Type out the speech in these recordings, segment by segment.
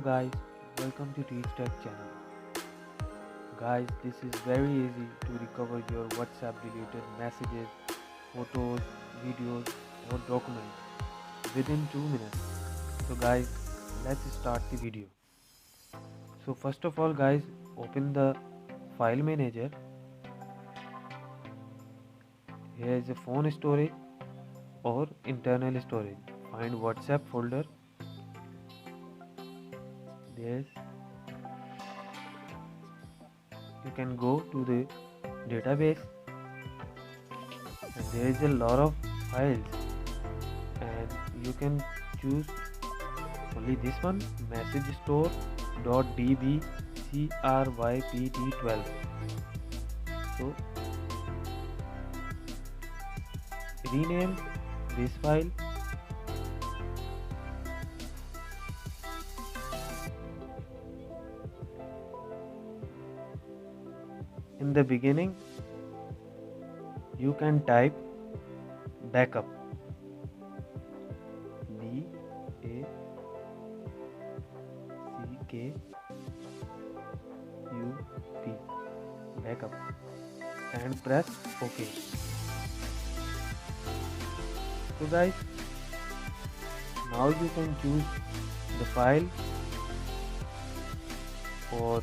guys, welcome to Teach Tech channel. Guys, this is very easy to recover your WhatsApp deleted messages, photos, videos or documents within 2 minutes. So guys, let's start the video. So first of all guys, open the file manager. Here is a phone storage or internal storage. Find WhatsApp folder. Yes, you can go to the database and there is a lot of files and you can choose only this one, message store.dbcrypt12. So rename this file in the beginning. You can type backup, BACKUP, backup, and press OK. So guys, now you can choose the file or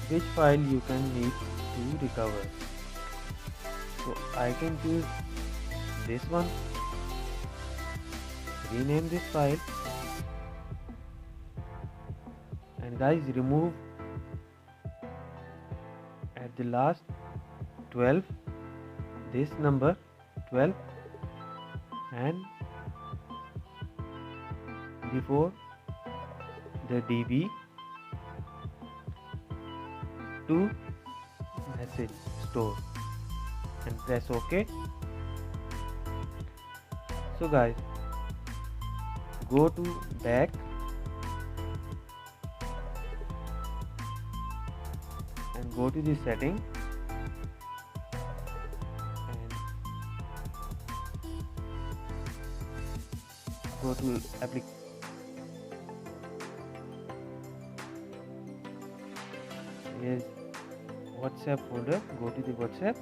which file you can need to recover. So I can choose this one, rename this file, and guys, remove at the last 12 this number 12 and before the DB to message store and press OK. So guys, go to back and go to the setting and go to application. Here's WhatsApp folder, go to the WhatsApp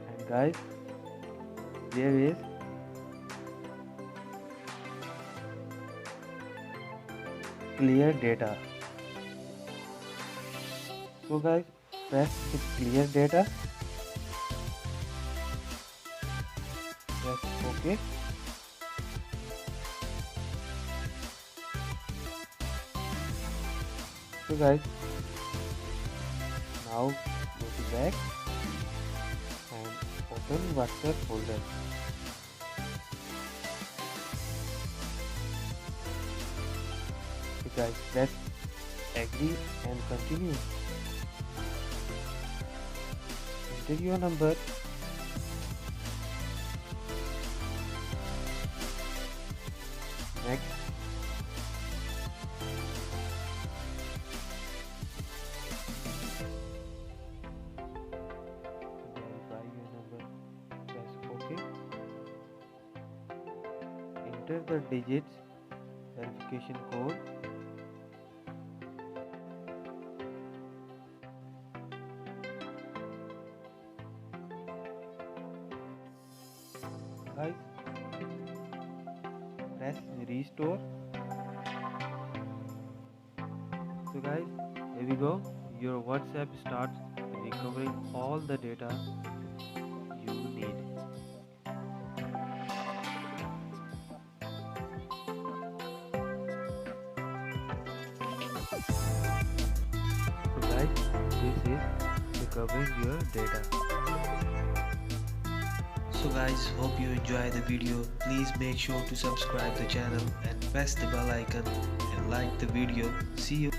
and guys, there is clear data. So guys, press the clear data, press OK. So guys, now go to back and open WhatsApp folder. So guys, press agree and continue. Enter your number. Next. Enter the digits verification code. Guys, press restore. So guys, here we go. Your WhatsApp starts recovering all the data you need. So guys, this is recovering your data. So guys, hope you enjoy the video. Please make sure to subscribe the channel and press the bell icon and like the video. See you.